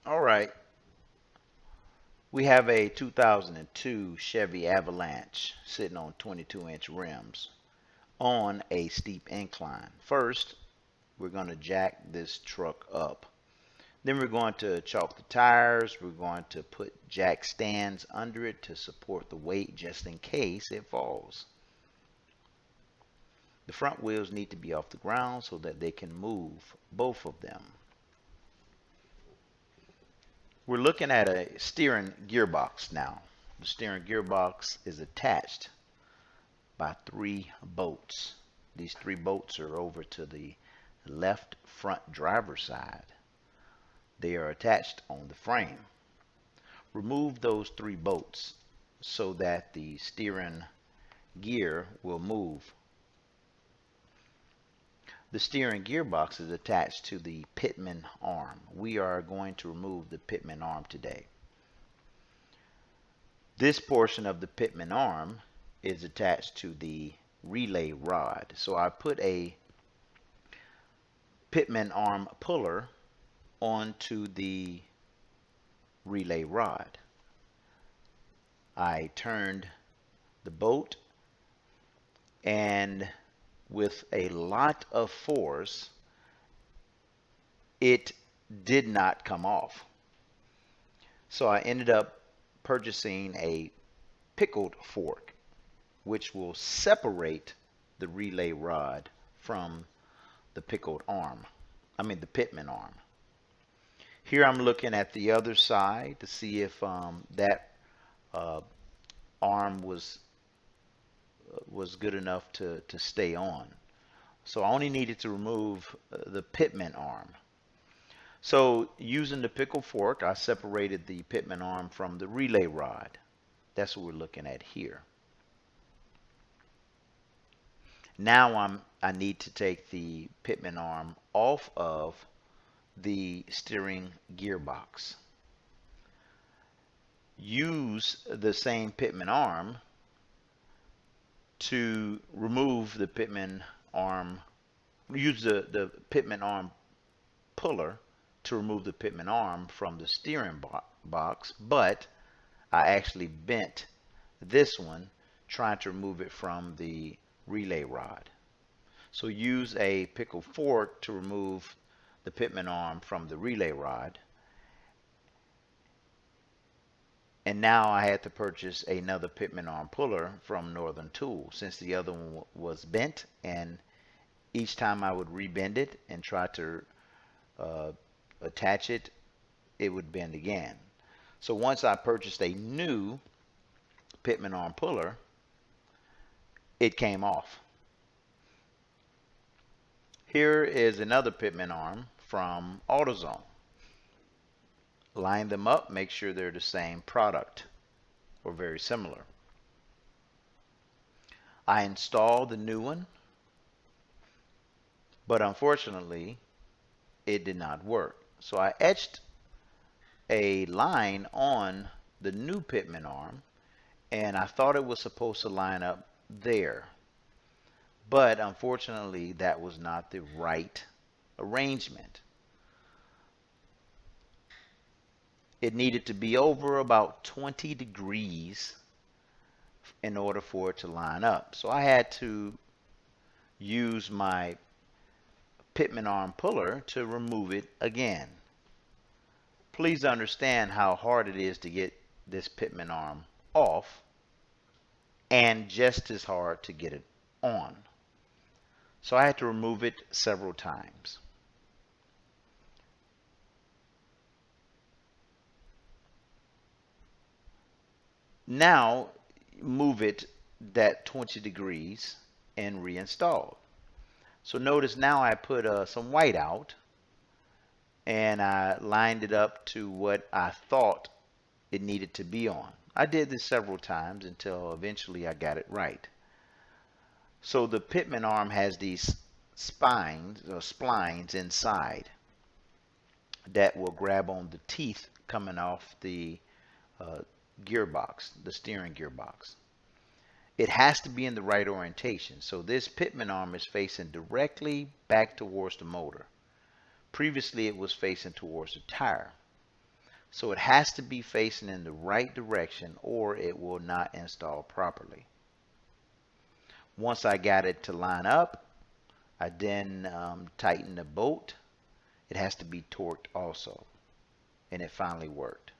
All right, we have a 2002 Chevy Avalanche sitting on 22-inch rims on a steep incline. First, we're going to jack this truck up. Then we're going to chalk the tires. We're going to put jack stands under it to support the weight just in case it falls. The front wheels need to be off the ground so that they can move, both of them. We're looking at a steering gearbox now. The steering gearbox is attached by 3 bolts. These 3 bolts are over to the left front driver's side. They are attached on the frame. Remove those 3 bolts so that the steering gear will move. The steering gearbox is attached to the Pitman arm. We are going to remove the Pitman arm today. This portion of the Pitman arm is attached to the relay rod. So I put a Pitman arm puller onto the relay rod. I turned the bolt, and with a lot of force, it did not come off. So I ended up purchasing a pickled fork, which will separate the relay rod from the pickled arm. I mean the Pitman arm. Here I'm looking at the other side to see if that arm was good enough to stay on. So I only needed to remove the Pitman arm. So using the pickle fork, I separated the Pitman arm from the relay rod. That's what we're looking at here. Now I need to take the Pitman arm off of the steering gearbox. Use the same Pitman arm to remove the Pitman arm. Use the Pitman arm puller to remove the Pitman arm from the steering box, but I actually bent this one trying to remove it from the relay rod. So use a pickle fork to remove the Pitman arm from the relay rod. And now I had to purchase another Pitman arm puller from Northern Tool since the other one was bent, and each time I would rebend it and try to attach it, it would bend again. So once I purchased a new Pitman arm puller, it came off. Here is another Pitman arm from AutoZone. Line them up, make sure they're the same product or very similar. I installed the new one, but unfortunately it did not work. So I etched a line on the new Pitman arm, and I thought it was supposed to line up there. But unfortunately, that was not the right arrangement. It needed to be over about 20 degrees in order for it to line up. So I had to use my Pitman arm puller to remove it again. Please understand how hard it is to get this Pitman arm off, and just as hard to get it on. So I had to remove it several times. Now move it that 20 degrees and reinstall. So notice now I put some white out, and I lined it up to what I thought it needed to be on. I did this several times until eventually I got it right. So the Pitman arm has these spines or splines inside that will grab on the teeth coming off the gearbox, the steering gearbox. It has to be in the right orientation. So this Pitman arm is facing directly back towards the motor. Previously it was facing towards the tire. So it has to be facing in the right direction or it will not install properly. Once I got it to line up, I then tighten the bolt. It has to be torqued also. And it finally worked.